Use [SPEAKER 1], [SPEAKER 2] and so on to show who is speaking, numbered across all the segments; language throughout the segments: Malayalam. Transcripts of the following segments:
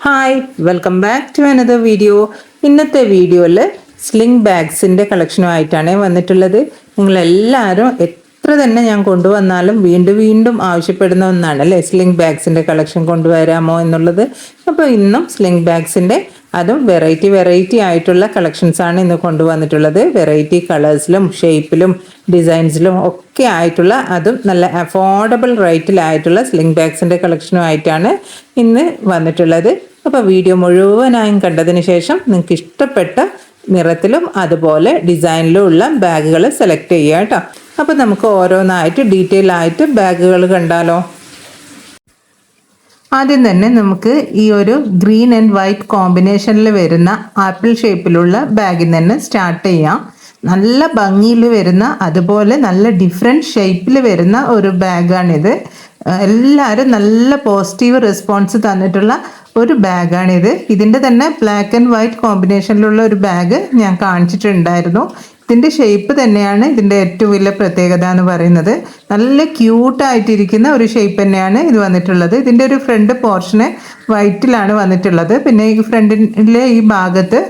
[SPEAKER 1] Hi welcome back to another video. ഇന്നത്തെ വീഡിയോയിൽ സ്ലിംഗ് ബാഗ്സിൻ്റെ കളക്ഷനുമായിട്ടാണ് വന്നിട്ടുള്ളത്. നിങ്ങളെല്ലാവരും എത്ര തന്നെ ഞാൻ കൊണ്ടുവന്നാലും വീണ്ടും വീണ്ടും ആവശ്യപ്പെടുന്ന ഒന്നാണ് അല്ലേ സ്ലിംഗ് ബാഗ്സിൻ്റെ കളക്ഷൻ കൊണ്ടുവരാമോ എന്നുള്ളത്. അപ്പോൾ ഇന്നും സ്ലിംഗ് ബാഗ്സിൻ്റെ അതും വെറൈറ്റി ആയിട്ടുള്ള കളക്ഷൻസാണ് ഇന്ന് കൊണ്ടുവന്നിട്ടുള്ളത്. വെറൈറ്റി കളേഴ്സിലും ഷേപ്പിലും ഡിസൈൻസിലും ഒക്കെ ആയിട്ടുള്ള അതും നല്ല അഫോർഡബിൾ റേറ്റിലായിട്ടുള്ള സ്ലിംഗ് ബാഗ്സിൻ്റെ കളക്ഷനുമായിട്ടാണ് ഇന്ന് വന്നിട്ടുള്ളത്. അപ്പോൾ വീഡിയോ മുഴുവനായും കണ്ടതിന് ശേഷം നിങ്ങൾക്ക് ഇഷ്ടപ്പെട്ട നിറത്തിലും അതുപോലെ ഡിസൈനിലും ഉള്ള ബാഗുകൾ സെലക്ട് ചെയ്യുക കേട്ടോ. അപ്പോൾ നമുക്ക് ഓരോന്നായിട്ട് ഡീറ്റെയിൽ ആയിട്ട് ബാഗുകൾ കണ്ടാലോ. ആദ്യം തന്നെ നമുക്ക് ഈ ഒരു ഗ്രീൻ ആൻഡ് വൈറ്റ് കോമ്പിനേഷനിൽ വരുന്ന ആപ്പിൾ ഷേപ്പിലുള്ള ബാഗിൽ തന്നെ സ്റ്റാർട്ട് ചെയ്യാം. നല്ല ഭംഗിയിൽ വരുന്ന അതുപോലെ നല്ല ഡിഫറെൻറ്റ് ഷേപ്പിൽ വരുന്ന ഒരു ബാഗാണിത്. എല്ലാവരും നല്ല പോസിറ്റീവ് റെസ്പോൺസ് തന്നിട്ടുള്ള ഒരു ബാഗാണിത്. ഇതിൻ്റെ തന്നെ ബ്ലാക്ക് ആൻഡ് വൈറ്റ് കോമ്പിനേഷനിലുള്ള ഒരു ബാഗ് ഞാൻ കാണിച്ചിട്ടുണ്ടായിരുന്നു. ഇതിൻ്റെ ഷേപ്പ് തന്നെയാണ് ഇതിൻ്റെ ഏറ്റവും വലിയ പ്രത്യേകത എന്ന് പറയുന്നത്. നല്ല ക്യൂട്ടായിട്ടിരിക്കുന്ന ഒരു ഷേപ്പ് തന്നെയാണ് ഇത് വന്നിട്ടുള്ളത്. ഇതിൻ്റെ ഒരു ഫ്രണ്ട് പോർഷന് വൈറ്റിലാണ് വന്നിട്ടുള്ളത്. പിന്നെ ഈ ഫ്രണ്ടിലെ ഈ ഭാഗത്ത്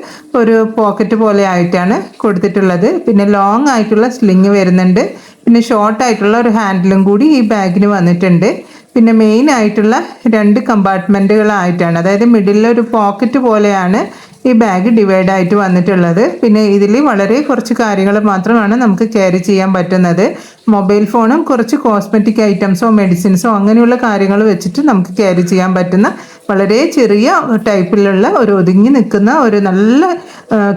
[SPEAKER 1] ഒരു പോക്കറ്റ് പോലെ ആയിട്ടാണ് കൊടുത്തിട്ടുള്ളത്. പിന്നെ ലോങ് ആയിട്ടുള്ള സ്ലിങ് വരുന്നുണ്ട്. പിന്നെ ഷോർട്ട് ആയിട്ടുള്ള ഒരു ഹാൻഡിലും കൂടി ഈ ബാഗിന് വന്നിട്ടുണ്ട്. പിന്നെ മെയിൻ ആയിട്ടുള്ള 2 കമ്പാർട്ട്മെൻറ്റുകളായിട്ടാണ്, അതായത് മിഡിലിൽ ഒരു പോക്കറ്റ് പോലെയാണ് ഈ ബാഗ് ഡിവൈഡ് ആയിട്ട് വന്നിട്ടുള്ളത്. പിന്നെ ഇതിൽ വളരെ കുറച്ച് കാര്യങ്ങൾ മാത്രമാണ് നമുക്ക് ക്യാരി ചെയ്യാൻ പറ്റുന്നത്. മൊബൈൽ ഫോണും കുറച്ച് കോസ്മെറ്റിക് ഐറ്റംസോ മെഡിസിൻസോ അങ്ങനെയുള്ള കാര്യങ്ങൾ വെച്ചിട്ട് നമുക്ക് ക്യാരി ചെയ്യാൻ പറ്റുന്ന വളരെ ചെറിയ ടൈപ്പിലുള്ള ഒരു ഒതുങ്ങി നിൽക്കുന്ന ഒരു നല്ല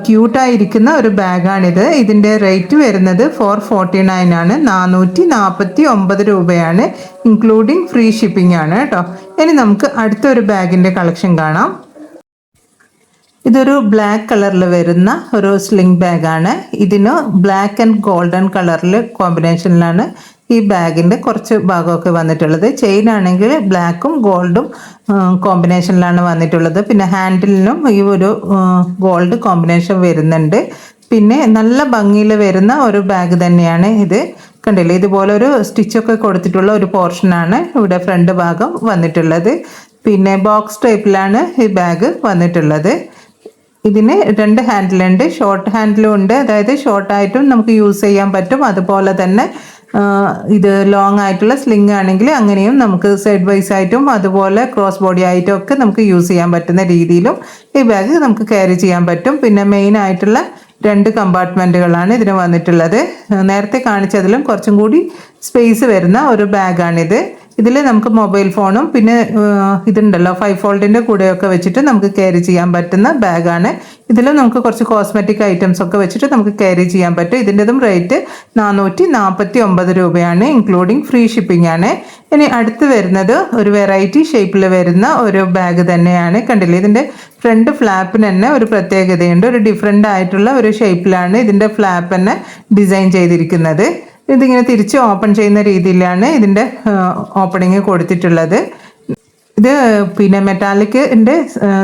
[SPEAKER 1] ക്യൂട്ടായിരിക്കുന്ന ഒരു ബാഗാണിത്. ഇതിൻ്റെ റേറ്റ് വരുന്നത് 449 ആണ്, 449 രൂപയാണ്, ഇൻക്ലൂഡിങ് ഫ്രീ ഷിപ്പിംഗ് ആണ് കേട്ടോ. ഇനി നമുക്ക് അടുത്തൊരു ബാഗിൻ്റെ കളക്ഷൻ കാണാം. ഇതൊരു ബ്ലാക്ക് കളറിൽ വരുന്ന ഒരു സ്ലിംഗ് ബാഗാണ്. ഇതിന് ബ്ലാക്ക് ആൻഡ് ഗോൾഡൻ കളറിൽ കോമ്പിനേഷനിലാണ് ഈ ബാഗിൻ്റെ കുറച്ച് ഭാഗമൊക്കെ വന്നിട്ടുള്ളത്. ചെയിൻ ആണെങ്കിൽ ബ്ലാക്കും ഗോൾഡും കോമ്പിനേഷനിലാണ് വന്നിട്ടുള്ളത്. പിന്നെ ഹാൻഡിലിനും ഈ ഒരു ഗോൾഡ് കോമ്പിനേഷൻ വരുന്നുണ്ട്. പിന്നെ നല്ല ഭംഗിയിൽ വരുന്ന ഒരു ബാഗ് തന്നെയാണ് ഇത്. കണ്ടില്ലേ, ഇതുപോലെ ഒരു സ്റ്റിച്ചൊക്കെ കൊടുത്തിട്ടുള്ള ഒരു പോർഷനാണ് ഇവിടെ ഫ്രണ്ട് ഭാഗം വന്നിട്ടുള്ളത്. പിന്നെ ബോക്സ് ടൈപ്പിലാണ് ഈ ബാഗ് വന്നിട്ടുള്ളത്. ഇതിന് 2 ഹാൻഡിലുണ്ട്, ഷോർട്ട് ഹാൻഡിലും ഉണ്ട്, അതായത് ഷോർട്ടായിട്ടും നമുക്ക് യൂസ് ചെയ്യാൻ പറ്റും. അതുപോലെ തന്നെ ഇത് ലോങ് ആയിട്ടുള്ള സ്ലിംഗ് ആണെങ്കിൽ അങ്ങനെയും നമുക്ക് സൈഡ് വൈസ് ആയിട്ടും അതുപോലെ ക്രോസ് ബോഡി ആയിട്ടും ഒക്കെ നമുക്ക് യൂസ് ചെയ്യാൻ പറ്റുന്ന രീതിയിലും ഈ ബാഗ് നമുക്ക് ക്യാരി ചെയ്യാൻ പറ്റും. പിന്നെ മെയിൻ ആയിട്ടുള്ള 2 കമ്പാർട്ട്മെൻറ്റുകളാണ് ഇതിന് വന്നിട്ടുള്ളത്. നേരത്തെ കാണിച്ചതിലും കുറച്ചും കൂടി സ്പേസ് വരുന്ന ഒരു ബാഗാണിത്. ഇതിൽ നമുക്ക് മൊബൈൽ ഫോണും പിന്നെ ഇതുണ്ടല്ലോ 5 ഫോൾഡിൻ്റെ കൂടെയൊക്കെ വെച്ചിട്ട് നമുക്ക് ക്യാരി ചെയ്യാൻ പറ്റുന്ന ബാഗാണ്. ഇതിൽ നമുക്ക് കുറച്ച് കോസ്മെറ്റിക് ഐറ്റംസ് ഒക്കെ വെച്ചിട്ട് നമുക്ക് ക്യാരി ചെയ്യാൻ പറ്റും. ഇതിൻ്റെതും റേറ്റ് 449 രൂപയാണ്, ഇൻക്ലൂഡിങ് ഫ്രീ ഷിപ്പിംഗ് ആണ്. ഇനി അടുത്ത് വരുന്നത് ഒരു വെറൈറ്റി ഷേപ്പിൽ വരുന്ന ഒരു ബാഗ് തന്നെയാണ്. കണ്ടില്ലേ, ഇതിൻ്റെ ഫ്രണ്ട് ഫ്ലാപ്പിന് തന്നെ ഒരു പ്രത്യേകതയുണ്ട്. ഒരു ഡിഫറെൻ്റ് ആയിട്ടുള്ള ഒരു ഷേപ്പിലാണ് ഇതിൻ്റെ ഫ്ലാപ്പ് തന്നെ ഡിസൈൻ ചെയ്തിരിക്കുന്നത്. ഇതിങ്ങനെ തിരിച്ച് ഓപ്പൺ ചെയ്യുന്ന രീതിയിലാണ് ഇതിൻ്റെ ഓപ്പണിങ് കൊടുത്തിട്ടുള്ളത്. ഇത് പിന്നെ മെറ്റാലിക്കിൻ്റെ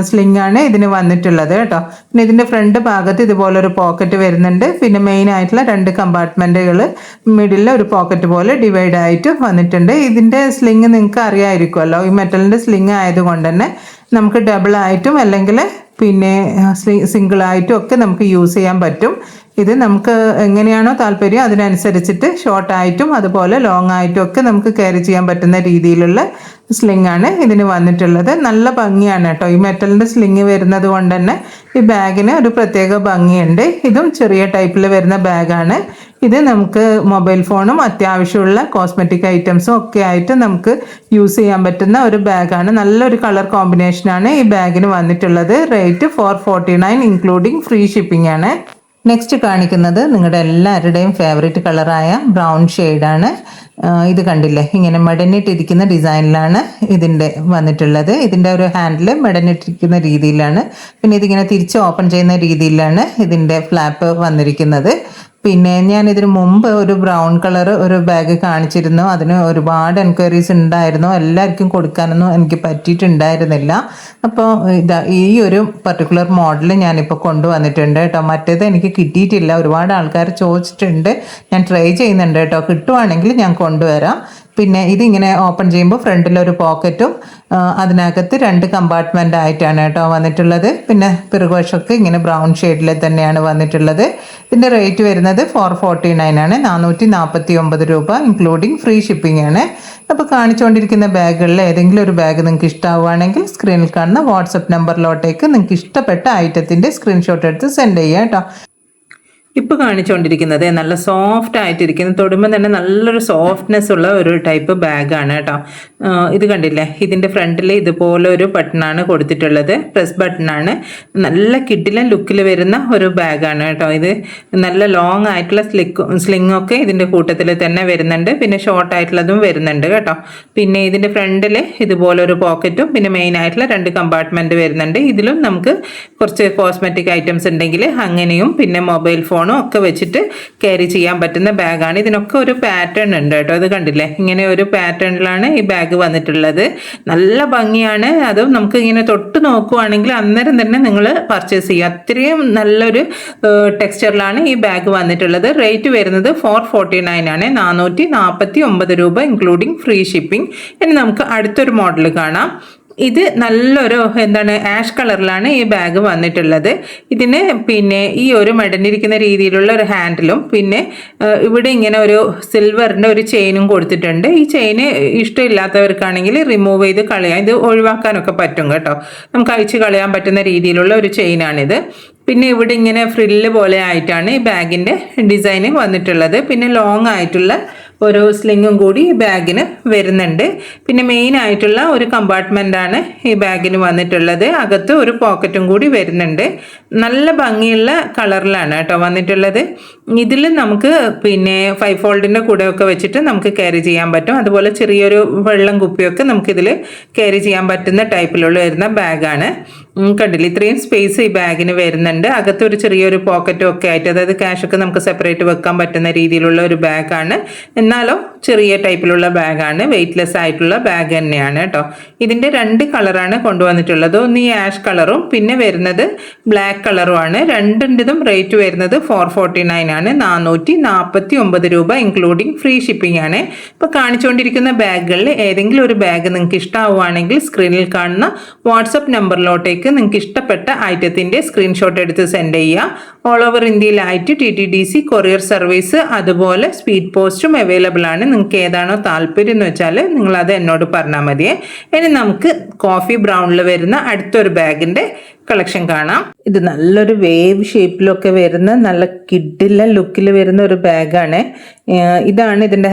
[SPEAKER 1] സ്ലിംഗ് ആണ് ഇതിന് വന്നിട്ടുള്ളത് കേട്ടോ. പിന്നെ ഇതിൻ്റെ ഫ്രണ്ട് ഭാഗത്ത് ഇതുപോലൊരു പോക്കറ്റ് വരുന്നുണ്ട്. പിന്നെ മെയിൻ ആയിട്ടുള്ള 2 കമ്പാർട്ട്മെൻറ്റുകൾ മിഡിലിൽ ഒരു പോക്കറ്റ് പോലെ ഡിവൈഡ് ആയിട്ട് വന്നിട്ടുണ്ട്. ഇതിൻ്റെ സ്ലിംഗ് നിങ്ങൾക്ക് അറിയാമായിരിക്കുമല്ലോ, ഈ മെറ്റലിൻ്റെ സ്ലിംഗ് ആയതുകൊണ്ട് തന്നെ നമുക്ക് ഡബിൾ ആയിട്ടും അല്ലെങ്കിൽ പിന്നെ സിംഗിളായിട്ടും ഒക്കെ നമുക്ക് യൂസ് ചെയ്യാൻ പറ്റും. ഇത് നമുക്ക് എങ്ങനെയാണോ താല്പര്യം അതിനനുസരിച്ചിട്ട് ഷോർട്ടായിട്ടും അതുപോലെ ലോങ് ആയിട്ടും ഒക്കെ നമുക്ക് ക്യാരി ചെയ്യാൻ പറ്റുന്ന രീതിയിലുള്ള സ്ലിംഗ് ആണ് ഇതിന് വന്നിട്ടുള്ളത്. നല്ല ഭംഗിയാണ് കേട്ടോ. ഈ മെറ്റലിൻ്റെ സ്ലിംഗ് വരുന്നത് കൊണ്ട് തന്നെ ഈ ബാഗിന് ഒരു പ്രത്യേക ഭംഗിയുണ്ട്. ഇതും ചെറിയ ടൈപ്പിൽ വരുന്ന ബാഗാണ്. ഇത് നമുക്ക് മൊബൈൽ ഫോണും അത്യാവശ്യമുള്ള കോസ്മെറ്റിക് ഐറ്റംസും ഒക്കെ ആയിട്ട് നമുക്ക് യൂസ് ചെയ്യാൻ പറ്റുന്ന ഒരു ബാഗാണ്. നല്ലൊരു കളർ കോമ്പിനേഷനാണ് ഈ ബാഗിന് വന്നിട്ടുള്ളത്. റേറ്റ് 449 ഇൻക്ലൂഡിങ് ഫ്രീ ഷിപ്പിംഗ് ആണ്. നെക്സ്റ്റ് കാണിക്കുന്നത് നിങ്ങളുടെ എല്ലാവരുടെയും ഫേവറേറ്റ് കളറായ ബ്രൗൺ ഷെയ്ഡാണ്. ഇത് കണ്ടില്ലേ, ഇങ്ങനെ മെടഞ്ഞിട്ടിരിക്കുന്ന ഡിസൈനിലാണ് ഇതിൻ്റെ വന്നിട്ടുള്ളത്. ഇതിൻ്റെ ഒരു ഹാൻഡിൽ മെടഞ്ഞിട്ടിരിക്കുന്ന രീതിയിലാണ്. പിന്നെ ഇതിങ്ങനെ തിരിച്ച് ഓപ്പൺ ചെയ്യുന്ന രീതിയിലാണ് ഇതിൻ്റെ ഫ്ലാപ്പ് വന്നിരിക്കുന്നത്. പിന്നെ ഞാൻ ഇതിന് മുമ്പ് ഒരു ബ്രൗൺ കളർ ഒരു ബാഗ് കാണിച്ചിരുന്നു. അതിന് ഒരുപാട് എൻക്വയറീസ് ഉണ്ടായിരുന്നു. എല്ലാവർക്കും കൊടുക്കാനൊന്നും എനിക്ക് പറ്റിയിട്ടുണ്ടായിരുന്നില്ല. അപ്പോൾ ഈ ഒരു പർട്ടിക്കുലർ മോഡൽ ഞാനിപ്പോൾ കൊണ്ടുവന്നിട്ടുണ്ട് കേട്ടോ. മറ്റേത് എനിക്ക് കിട്ടിയിട്ടില്ല. ഒരുപാട് ആൾക്കാർ ചോദിച്ചിട്ടുണ്ട്. ഞാൻ ട്രൈ ചെയ്യുന്നുണ്ട് കേട്ടോ. കിട്ടുവാണെങ്കിൽ ഞാൻ കൊണ്ടുവരാം. പിന്നെ ഇതിങ്ങനെ ഓപ്പൺ ചെയ്യുമ്പോൾ ഫ്രണ്ടിലൊരു പോക്കറ്റും അതിനകത്ത് 2 കമ്പാർട്ട്മെൻ്റ് ആയിട്ടാണ് കേട്ടോ വന്നിട്ടുള്ളത്. പിന്നെ പിറകുവശമൊക്കെ ഇങ്ങനെ ബ്രൗൺ ഷെയ്ഡിൽ തന്നെയാണ് വന്നിട്ടുള്ളത്. ഇതിൻ്റെ റേറ്റ് വരുന്നത് 449 ആണ്, 449 രൂപ ഇൻക്ലൂഡിങ് ഫ്രീ ഷിപ്പിംഗ് ആണ്. അപ്പോൾ കാണിച്ചുകൊണ്ടിരിക്കുന്ന ബാഗുകളിൽ ഏതെങ്കിലും ഒരു ബാഗ് നിങ്ങൾക്ക് ഇഷ്ടമാവുകയാണെങ്കിൽ സ്ക്രീനിൽ കാണുന്ന വാട്സപ്പ് നമ്പറിലോട്ടേക്ക് നിങ്ങൾക്ക് ഇഷ്ടപ്പെട്ട ഐറ്റത്തിൻ്റെ സ്ക്രീൻഷോട്ട് എടുത്ത് സെൻഡ് ചെയ്യുക കേട്ടോ. ഇപ്പോൾ കാണിച്ചുകൊണ്ടിരിക്കുന്നത് നല്ല സോഫ്റ്റ് ആയിട്ടിരിക്കുന്ന, തൊടുമ്പോൾ തന്നെ നല്ലൊരു സോഫ്റ്റ്നെസ് ഉള്ള ഒരു ടൈപ്പ് ബാഗാണ് കേട്ടോ. ഇത് കണ്ടില്ലേ, ഇതിൻ്റെ ഫ്രണ്ടിൽ ഇതുപോലെ ഒരു ബട്ടണാണ് കൊടുത്തിട്ടുള്ളത്, പ്രസ് ബട്ടണാണ്. നല്ല കിഡിലൻ ലുക്കിൽ വരുന്ന ഒരു ബാഗാണ് കേട്ടോ. ഇത് നല്ല ലോങ് ആയിട്ടുള്ള സ്ലിങ്ങൊക്കെ ഇതിൻ്റെ കൂട്ടത്തിൽ തന്നെ വരുന്നുണ്ട്, പിന്നെ ഷോർട്ട് ആയിട്ടുള്ളതും വരുന്നുണ്ട് കേട്ടോ. പിന്നെ ഇതിൻ്റെ ഫ്രണ്ടിൽ ഇതുപോലെ ഒരു പോക്കറ്റും പിന്നെ മെയിൻ ആയിട്ടുള്ള 2 കമ്പാർട്ട്മെൻറ്റ് വരുന്നുണ്ട്. ഇതിലും നമുക്ക് കുറച്ച് കോസ്മെറ്റിക് ഐറ്റംസ് ഉണ്ടെങ്കിൽ അങ്ങനെയും പിന്നെ മൊബൈൽ ഫോണും ഒക്കെ വെച്ചിട്ട് ക്യാരി ചെയ്യാൻ പറ്റുന്ന ബാഗാണ്. ഇതിനൊക്കെ ഒരു പാറ്റേൺ ഉണ്ട് കേട്ടോ. ഇത് കണ്ടില്ലേ, ഇങ്ങനെ ഒരു പാറ്റേണിലാണ് ഈ ബാഗ് വന്നിട്ടുള്ളത്. നല്ല ഭംഗിയാണ്. അതും നമുക്ക് ഇങ്ങനെ തൊട്ട് നോക്കുവാണെങ്കിൽ അന്നേരം തന്നെ നിങ്ങൾ പർച്ചേസ് ചെയ്യുക, അത്രയും നല്ലൊരു ടെക്സ്ചറിലാണ് ഈ ബാഗ് വന്നിട്ടുള്ളത്. റേറ്റ് വരുന്നത് 449 ആണ്, 449 രൂപ ഇൻക്ലൂഡിങ് ഫ്രീ ഷിപ്പിംഗ്. ഇനി നമുക്ക് അടുത്തൊരു മോഡൽ കാണാം. ഇത് നല്ലൊരു ആഷ് കളറിലാണ് ഈ ബാഗ് വന്നിട്ടുള്ളത്. ഇതിന് പിന്നെ ഈ ഒരു മെടഞ്ഞിരിക്കുന്ന രീതിയിലുള്ള ഒരു ഹാൻഡിലും പിന്നെ ഇവിടെ ഇങ്ങനെ ഒരു സിൽവറിൻ്റെ ഒരു ചെയിനും കൊടുത്തിട്ടുണ്ട്. ഈ ചെയിന് ഇഷ്ടമില്ലാത്തവർക്കാണെങ്കിൽ റിമൂവ് ചെയ്ത് കളയാം, ഇത് ഒഴിവാക്കാനൊക്കെ പറ്റും കേട്ടോ. നമുക്ക് അഴിച്ച് കളയാൻ പറ്റുന്ന രീതിയിലുള്ള ഒരു ചെയിനാണിത്. പിന്നെ ഇവിടെ ഇങ്ങനെ ഫ്രില്ല് പോലെ ആയിട്ടാണ് ഈ ബാഗിൻ്റെ ഡിസൈന് വന്നിട്ടുള്ളത്. പിന്നെ ലോങ് ആയിട്ടുള്ള ഒരു സ്ലിങ്ങും കൂടി ഈ ബാഗിന് വരുന്നുണ്ട്. പിന്നെ മെയിൻ ആയിട്ടുള്ള ഒരു കമ്പാർട്ട്മെൻറ്റാണ് ഈ ബാഗിന് വന്നിട്ടുള്ളത്. അകത്ത് ഒരു പോക്കറ്റും കൂടി വരുന്നുണ്ട്. നല്ല ഭംഗിയുള്ള കളറിലാണ് കേട്ടോ വന്നിട്ടുള്ളത്. ഇതിൽ നമുക്ക് പിന്നെ 5 ഫോൾഡിൻ്റെ കൂടെയൊക്കെ വെച്ചിട്ട് നമുക്ക് ക്യാരി ചെയ്യാൻ പറ്റും. അതുപോലെ ചെറിയൊരു വെള്ളം കുപ്പിയൊക്കെ നമുക്കിതിൽ ക്യാരി ചെയ്യാൻ പറ്റുന്ന ടൈപ്പിലുള്ള വരുന്ന ബാഗാണ്. കണ്ടില്ല, ഇത്രയും സ്പേസ് ഈ ബാഗിന് വരുന്നുണ്ട്. അകത്ത് ഒരു ചെറിയൊരു പോക്കറ്റും ഒക്കെ ആയിട്ട്, അതായത് ക്യാഷൊക്കെ നമുക്ക് സെപ്പറേറ്റ് വെക്കാൻ പറ്റുന്ന രീതിയിലുള്ള ഒരു ബാഗാണ്. എന്നാലോ ചെറിയ ടൈപ്പിലുള്ള ബാഗാണ്, വെയ്റ്റ്ലെസ് ആയിട്ടുള്ള ബാഗ് തന്നെയാണ് കേട്ടോ. ഇതിൻ്റെ 2 കളറാണ് കൊണ്ടുവന്നിട്ടുള്ളത്. ഒന്ന് ഈ ആഷ് കളറും പിന്നെ വരുന്നത് ബ്ലാക്ക് കളറുമാണ്. രണ്ടിൻ്റെതും റേറ്റ് വരുന്നത് 449 ആണ്, 449 രൂപ ഇൻക്ലൂഡിങ് ഫ്രീ ഷിപ്പിംഗ് ആണ്. ഇപ്പോൾ കാണിച്ചുകൊണ്ടിരിക്കുന്ന ബാഗുകളിൽ ഏതെങ്കിലും ഒരു ബാഗ് നിങ്ങൾക്ക് ഇഷ്ടമാവുകയാണെങ്കിൽ സ്ക്രീനിൽ കാണുന്ന വാട്സപ്പ് നമ്പറിലോട്ടേക്ക് നിങ്ങൾക്ക് ഇഷ്ടപ്പെട്ട ഐറ്റത്തിൻ്റെ സ്ക്രീൻഷോട്ട് എടുത്ത് സെൻഡ് ചെയ്യുക. ഓൾ ഓവർ ഇന്ത്യയിലായിട്ട് TTDC കൊറിയർ സർവീസ് അതുപോലെ സ്പീഡ് പോസ്റ്റും അവൈലബിൾ ആണ്. നിങ്ങൾക്ക് ഏതാണോ താല്പര്യം എന്ന് വെച്ചാൽ നിങ്ങളത് എന്നോട് പറഞ്ഞാൽ മതിയേ. ഇനി നമുക്ക് കോഫി ബ്രൗണിൽ വരുന്ന അടുത്തൊരു ബാഗിൻ്റെ കളക്ഷൻ കാണാം. ഇത് നല്ലൊരു വേവ് ഷേപ്പിലൊക്കെ വരുന്ന നല്ല കിഡിലെ ലുക്കിൽ വരുന്ന ഒരു ബാഗാണ്. ഇതാണ് ഇതിൻ്റെ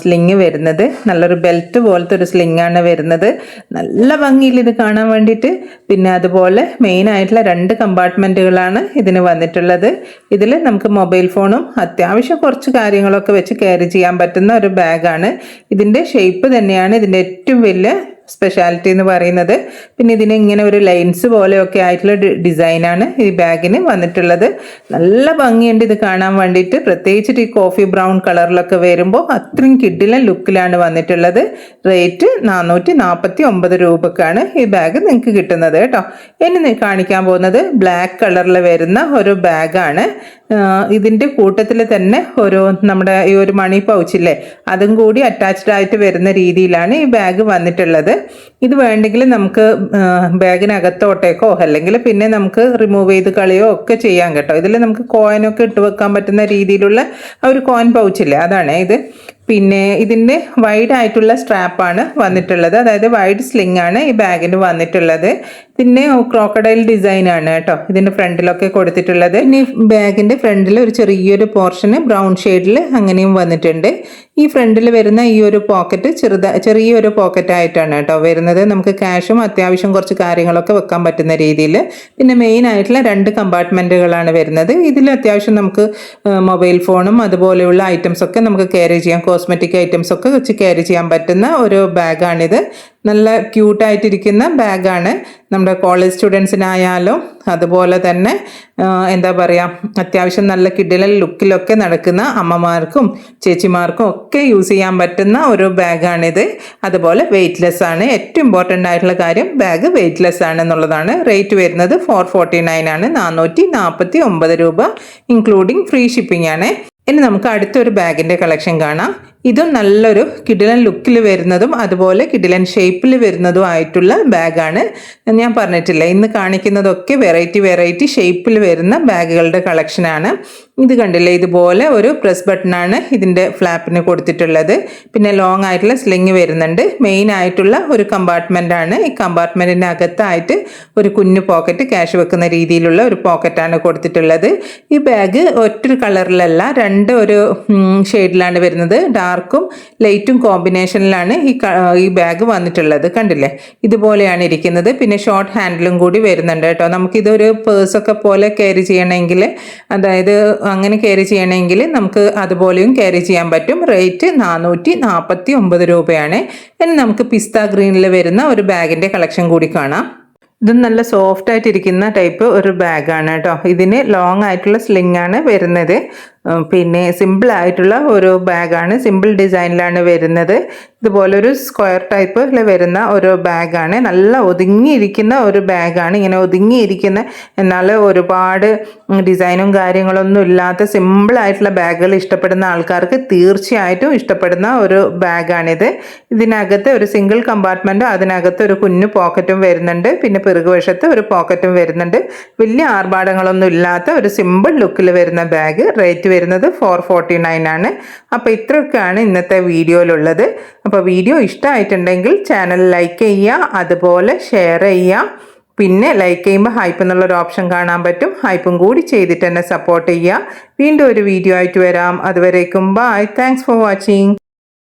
[SPEAKER 1] സ്ലിങ് വരുന്നത്. നല്ലൊരു ബെൽറ്റ് പോലത്തെ ഒരു സ്ലിങ്ങാണ് വരുന്നത്. നല്ല ഭംഗിയിൽ ഇത് കാണാൻ വേണ്ടിയിട്ട്. പിന്നെ അതുപോലെ മെയിൻ ആയിട്ടുള്ള 2 കമ്പാർട്ട്മെൻറ്റുകളാണ് ഇതിന് വന്നിട്ടുള്ളത്. ഇതിൽ നമുക്ക് മൊബൈൽ ഫോണും അത്യാവശ്യം കുറച്ച് കാര്യങ്ങളൊക്കെ വെച്ച് ക്യാരി ചെയ്യാൻ പറ്റുന്ന ഒരു ബാഗാണ്. ഇതിൻ്റെ ഷേപ്പ് തന്നെയാണ് ഇതിൻ്റെ ഏറ്റവും വലിയ സ്പെഷ്യാലിറ്റി എന്ന് പറയുന്നത്. പിന്നെ ഇതിന് ഇങ്ങനെ ഒരു ലൈൻസ് പോലെയൊക്കെ ആയിട്ടുള്ള ഡിസൈനാണ് ഈ ബാഗിന് വന്നിട്ടുള്ളത്. നല്ല ഭംഗിയുണ്ട് ഇത് കാണാൻ വേണ്ടിയിട്ട്. പ്രത്യേകിച്ചിട്ട് ഈ കോഫി ബ്രൗൺ കളറിലൊക്കെ വരുമ്പോൾ അത്രയും കിഡിലെ ലുക്കിലാണ് വന്നിട്ടുള്ളത്. റേറ്റ് 449 രൂപക്കാണ് ഈ ബാഗ് നിങ്ങൾക്ക് കിട്ടുന്നത് കേട്ടോ. ഇനി കാണിക്കാൻ പോകുന്നത് ബ്ലാക്ക് കളറിൽ വരുന്ന ഒരു ബാഗാണ്. ഇതിൻ്റെ കൂട്ടത്തിൽ തന്നെ നമ്മുടെ ഈ ഒരു മണി പൗച്ചില്ലേ, അതും കൂടി അറ്റാച്ച്ഡ് ആയിട്ട് വരുന്ന രീതിയിലാണ് ഈ ബാഗ് വന്നിട്ടുള്ളത്. ഇത് വേണ്ടെങ്കിൽ നമുക്ക് ബാഗിനകത്തോട്ടേക്കോ അല്ലെങ്കിൽ പിന്നെ നമുക്ക് റിമൂവ് ചെയ്ത് കളയോ ഒക്കെ ചെയ്യാം കേട്ടോ. ഇതിൽ നമുക്ക് കോയിനൊക്കെ ഇട്ട് വെക്കാൻ പറ്റുന്ന രീതിയിലുള്ള ഒരു കോയിൻ പൗച്ചില്ലേ, അതാണ് ഇത്. പിന്നെ ഇതിൻ്റെ വൈഡ് ആയിട്ടുള്ള സ്ട്രാപ്പാണ് വന്നിട്ടുള്ളത്, അതായത് വൈഡ് സ്ലിംഗ് ആണ് ഈ ബാഗിന് വന്നിട്ടുള്ളത്. പിന്നെ ക്രോക്കഡൈൽ ഡിസൈൻ ആണ് കേട്ടോ ഇതിൻ്റെ ഫ്രണ്ടിലൊക്കെ കൊടുത്തിട്ടുള്ളത്. ഇനി ബാഗിൻ്റെ ഫ്രണ്ടിൽ ഒരു ചെറിയൊരു പോർഷന് ബ്രൗൺ ഷെയ്ഡിൽ അങ്ങനെയും വന്നിട്ടുണ്ട്. ഈ ഫ്രണ്ടിൽ വരുന്ന ഈ ഒരു പോക്കറ്റ് ചെറിയൊരു പോക്കറ്റ് ആയിട്ടാണ് കേട്ടോ വരുന്നത്. നമുക്ക് ക്യാഷും അത്യാവശ്യം കുറച്ച് കാര്യങ്ങളൊക്കെ വെക്കാൻ പറ്റുന്ന രീതിയിൽ. പിന്നെ മെയിൻ ആയിട്ടുള്ള 2 കമ്പാർട്ട്മെൻറ്റുകളാണ് വരുന്നത്. ഇതിൽ അത്യാവശ്യം നമുക്ക് മൊബൈൽ ഫോണും അതുപോലെയുള്ള ഐറ്റംസ് ഒക്കെ നമുക്ക് ക്യാരി ചെയ്യാം, കോസ്മെറ്റിക് ഐറ്റംസ് ഒക്കെ വെച്ച് ക്യാരി ചെയ്യാൻ പറ്റുന്ന ഒരു ബാഗാണിത്. നല്ല ക്യൂട്ടായിട്ടിരിക്കുന്ന ബാഗാണ്. നമ്മുടെ കോളേജ് സ്റ്റുഡൻസിനായാലും അതുപോലെ തന്നെ എന്താ പറയുക, അത്യാവശ്യം നല്ല കിഡിലൽ ലുക്കിലൊക്കെ നടക്കുന്ന അമ്മമാർക്കും ചേച്ചിമാർക്കും ഒക്കെ യൂസ് ചെയ്യാൻ പറ്റുന്ന ഒരു ബാഗാണിത്. അതുപോലെ വെയ്റ്റ്ലെസ് ആണ്. ഏറ്റവും ഇമ്പോർട്ടൻ്റ് ആയിട്ടുള്ള കാര്യം ബാഗ് വെയ്റ്റ്ലെസ് ആണെന്നുള്ളതാണ്. റേറ്റ് വരുന്നത് 449 ആണ്, 449 രൂപ ഇൻക്ലൂഡിങ് ഫ്രീ ഷിപ്പിംഗ് ആണ്. ഇനി നമുക്ക് അടുത്തൊരു ബാഗിൻ്റെ കളക്ഷൻ കാണാം. ഇതും നല്ലൊരു കിടിലൻ ലുക്കിൽ വരുന്നതും അതുപോലെ കിടിലൻ ഷേപ്പിൽ വരുന്നതും ആയിട്ടുള്ള ബാഗാണ്. ഞാൻ പറഞ്ഞിട്ടില്ല, ഇന്ന് കാണിക്കുന്നതൊക്കെ വെറൈറ്റി ഷേപ്പിൽ വരുന്ന ബാഗുകളുടെ കളക്ഷനാണ്. ഇത് കണ്ടില്ലേ, ഇതുപോലെ ഒരു പ്രസ് ബട്ടണാണ് ഇതിൻ്റെ ഫ്ലാപ്പിന് കൊടുത്തിട്ടുള്ളത്. പിന്നെ ലോങ് ആയിട്ടുള്ള സ്ലിങ് വരുന്നുണ്ട്. മെയിൻ ആയിട്ടുള്ള ഒരു കമ്പാർട്ട്മെൻറ്റാണ്. ഈ കമ്പാർട്ട്മെൻറ്റിൻ്റെ അകത്തായിട്ട് ഒരു കുഞ്ഞു പോക്കറ്റ്, ക്യാഷ് വെക്കുന്ന രീതിയിലുള്ള ഒരു പോക്കറ്റാണ് കൊടുത്തിട്ടുള്ളത്. ഈ ബാഗ് ഒറ്റൊരു കളറിലല്ല, ഒരു ഷെയ്ഡിലാണ് വരുന്നത്. ഡാർക്കും ലൈറ്റും കോമ്പിനേഷനിലാണ് ഈ ബാഗ് വന്നിട്ടുള്ളത്. കണ്ടില്ലേ, ഇതുപോലെയാണ് ഇരിക്കുന്നത്. പിന്നെ ഷോർട്ട് ഹാൻഡിലും കൂടി വരുന്നുണ്ട് കേട്ടോ. നമുക്കിതൊരു പേഴ്സൊക്കെ പോലെ ക്യാരി ചെയ്യണമെങ്കിൽ, അതായത് അങ്ങനെ ക്യാരി ചെയ്യണമെങ്കിൽ നമുക്ക് അതുപോലെയും ക്യാരി ചെയ്യാൻ പറ്റും. റേറ്റ് 449 രൂപയാണ്. ഇനി നമുക്ക് പിസ്ത ഗ്രീനിൽ വരുന്ന ഒരു ബാഗിൻ്റെ കളക്ഷൻ കൂടി കാണാം. ഇത് നല്ല സോഫ്റ്റ് ആയിട്ടിരിക്കുന്ന ടൈപ്പ് ഒരു ബാഗാണ് കേട്ടോ. ഇതിന് ലോങ് ആയിട്ടുള്ള സ്ലിംഗ് ആണ് വരുന്നത്. പിന്നെ സിമ്പിൾ ആയിട്ടുള്ള ഒരു ബാഗാണ്, സിമ്പിൾ ഡിസൈനിലാണ് വരുന്നത്. ഇതുപോലൊരു സ്ക്വയർ ടൈപ്പിൽ വരുന്ന ഒരു ബാഗാണ്. നല്ല ഒതുങ്ങിയിരിക്കുന്ന ഒരു ബാഗാണ്. ഇങ്ങനെ ഒതുങ്ങിയിരിക്കുന്ന, എന്നാൽ ഒരുപാട് ഡിസൈനും കാര്യങ്ങളൊന്നും ഇല്ലാത്ത സിമ്പിൾ ആയിട്ടുള്ള ബാഗുകൾ ഇഷ്ടപ്പെടുന്ന ആൾക്കാർക്ക് തീർച്ചയായിട്ടും ഇഷ്ടപ്പെടുന്ന ഒരു ബാഗാണിത്. ഇതിനകത്ത് ഒരു സിംഗിൾ കമ്പാർട്ട്മെൻറ്റും അതിനകത്ത് ഒരു കുഞ്ഞു പോക്കറ്റും വരുന്നുണ്ട്. പിന്നെ പിറകുവശത്ത് ഒരു പോക്കറ്റും വരുന്നുണ്ട്. വലിയ ആർഭാടങ്ങളൊന്നും ഇല്ലാത്ത ഒരു സിമ്പിൾ ലുക്കിൽ വരുന്ന ബാഗ്. റേറ്റ് വരുന്നത് 449 ആണ്. അപ്പോൾ ഇത്രയൊക്കെയാണ് ഇന്നത്തെ വീഡിയോയിലുള്ളത്. അപ്പോൾ വീഡിയോ ഇഷ്ടമായിട്ടുണ്ടെങ്കിൽ ചാനൽ ലൈക്ക് ചെയ്യുക, അതുപോലെ ഷെയർ ചെയ്യുക. പിന്നെ ലൈക്ക് ചെയ്യുമ്പോൾ ഹൈപ്പ് എന്നുള്ളൊരു ഓപ്ഷൻ കാണാൻ പറ്റും. ഹൈപ്പും കൂടി ചെയ്തിട്ട് എന്നെ സപ്പോർട്ട് ചെയ്യുക. വീണ്ടും ഒരു വീഡിയോ ആയിട്ട് വരാം. അതുവരേക്കും ബൈ. Thanks for watching.